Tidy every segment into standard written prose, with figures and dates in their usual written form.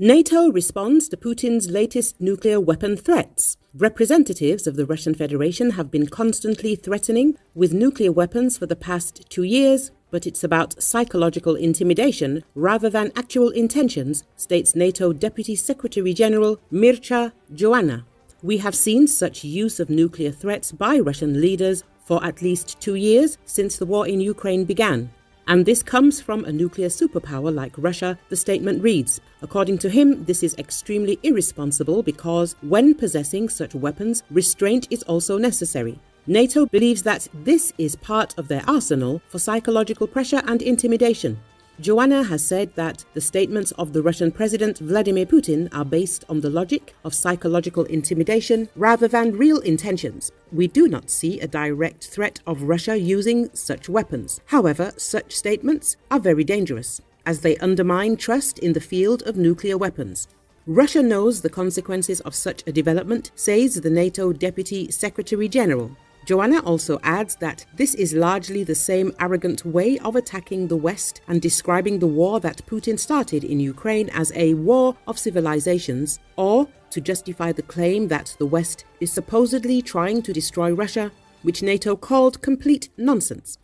NATO responds to Putin's latest nuclear weapon threats. Representatives of the Russian Federation have been constantly threatening with nuclear weapons for the past 2 years, but it's about psychological intimidation rather than actual intentions, states NATO Deputy Secretary General Mircea Goanna. We have seen such use of nuclear threats by Russian leaders for at least 2 years since the war in Ukraine began. And this comes from a nuclear superpower like Russia, the statement reads. According to him, this is extremely irresponsible because when possessing such weapons, restraint is also necessary. NATO believes that this is part of their arsenal for psychological pressure and intimidation. Giana has said that the statements of the Russian President Vladimir Putin are based on the logic of psychological intimidation rather than real intentions. We do not see a direct threat of Russia using such weapons. However, such statements are very dangerous, as they undermine trust in the field of nuclear weapons. Russia knows the consequences of such a development, says the NATO Deputy Secretary General. Goanna also adds that this is largely the same arrogant way of attacking the West and describing the war that Putin started in Ukraine as a war of civilizations, or to justify the claim that the West is supposedly trying to destroy Russia, which NATO called complete nonsense.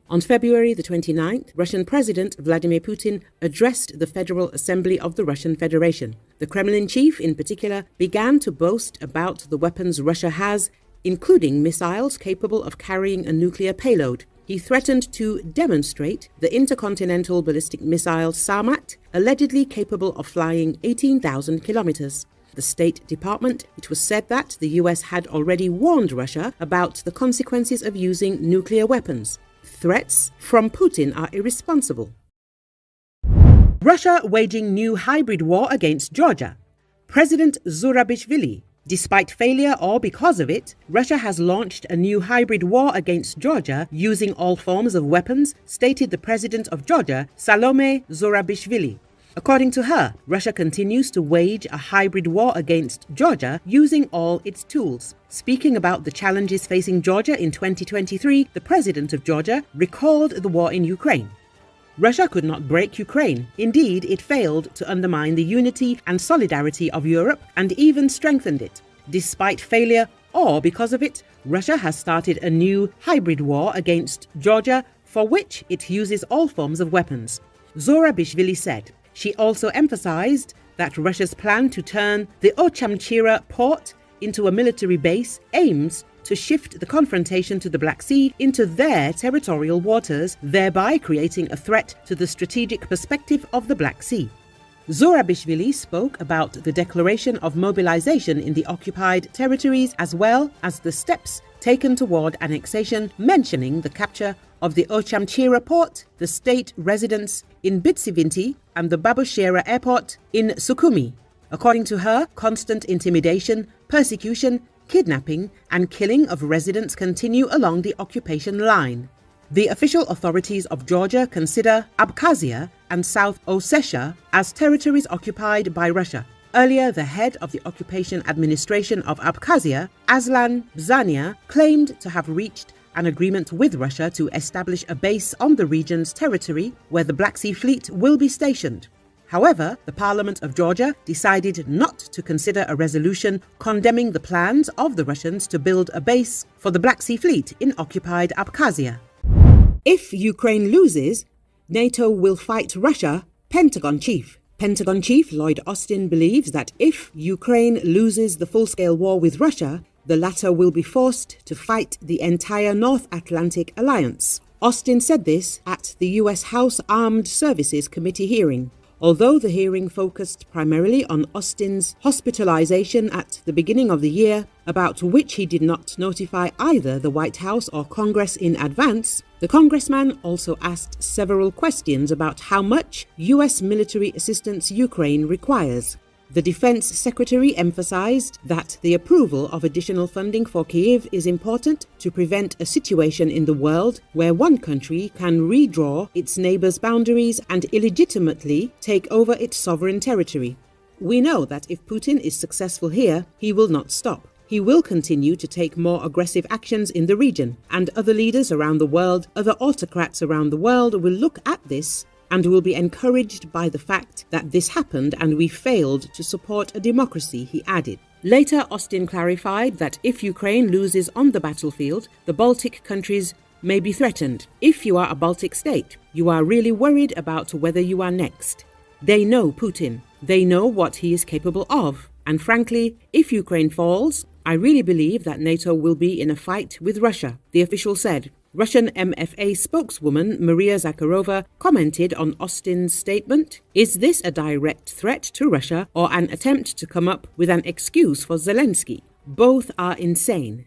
On February the 29th, Russian President Vladimir Putin addressed the Federal Assembly of the Russian Federation. The Kremlin chief, in particular, began to boast about the weapons Russia has, including missiles capable of carrying a nuclear payload. He threatened to demonstrate the intercontinental ballistic missile Sarmat, allegedly capable of flying 18,000 kilometers. The State Department, it was said that the US had already warned Russia about the consequences of using nuclear weapons. Threats from Putin are irresponsible. Russia waging new hybrid war against Georgia. President Zurabishvili. Despite failure or because of it, Russia has launched a new hybrid war against Georgia using all forms of weapons, stated the president of Georgia, Salome Zurabishvili. According to her, Russia continues to wage a hybrid war against Georgia using all its tools. Speaking about the challenges facing Georgia in 2023, the president of Georgia recalled the war in Ukraine. Russia could not break Ukraine. Indeed, it failed to undermine the unity and solidarity of Europe and even strengthened it. Despite failure or because of it, Russia has started a new hybrid war against Georgia for which it uses all forms of weapons. Zurabishvili said. She also emphasized that Russia's plan to turn the Ochamchira port into a military base aims to shift the confrontation to the Black Sea into their territorial waters, thereby creating a threat to the strategic perspective of the Black Sea. Zurabishvili spoke about the declaration of mobilization in the occupied territories as well as the steps taken toward annexation, mentioning the capture of the Ochamchira port, the state residence in Bitsivinti, and the Babushera airport in Sukhumi. According to her, constant intimidation, persecution, kidnapping and killing of residents continue along the occupation line. The official authorities of Georgia consider Abkhazia and South Ossetia as territories occupied by Russia. Earlier, the head of the occupation administration of Abkhazia, Aslan Bzania, claimed to have reached an agreement with Russia to establish a base on the region's territory where the Black Sea Fleet will be stationed. However, the Parliament of Georgia decided not to consider a resolution condemning the plans of the Russians to build a base for the Black Sea Fleet in occupied Abkhazia. If Ukraine loses, NATO will fight Russia, Pentagon chief. Pentagon chief Lloyd Austin believes that if Ukraine loses the full-scale war with Russia, the latter will be forced to fight the entire North Atlantic Alliance. Austin said this at the U.S. House Armed Services Committee hearing. Although the hearing focused primarily on Austin's hospitalization at the beginning of the year, about which he did not notify either the White House or Congress in advance, the congressman also asked several questions about how much U.S. military assistance Ukraine requires. The Defense Secretary emphasized that the approval of additional funding for Kyiv is important to prevent a situation in the world where one country can redraw its neighbors' boundaries and illegitimately take over its sovereign territory. We know that if Putin is successful here, he will not stop. He will continue to take more aggressive actions in the region, and other leaders around the world, other autocrats around the world will look at this and will be encouraged by the fact that this happened and we failed to support a democracy, he added. Later, Austin clarified that if Ukraine loses on the battlefield, the Baltic countries may be threatened. If you are a Baltic state, you are really worried about whether you are next. They know Putin. They know what he is capable of. And frankly, if Ukraine falls, I really believe that NATO will be in a fight with Russia, the official said. Russian MFA spokeswoman Maria Zakharova commented on Austin's statement. Is this a direct threat to Russia or an attempt to come up with an excuse for Zelensky? Both are insane.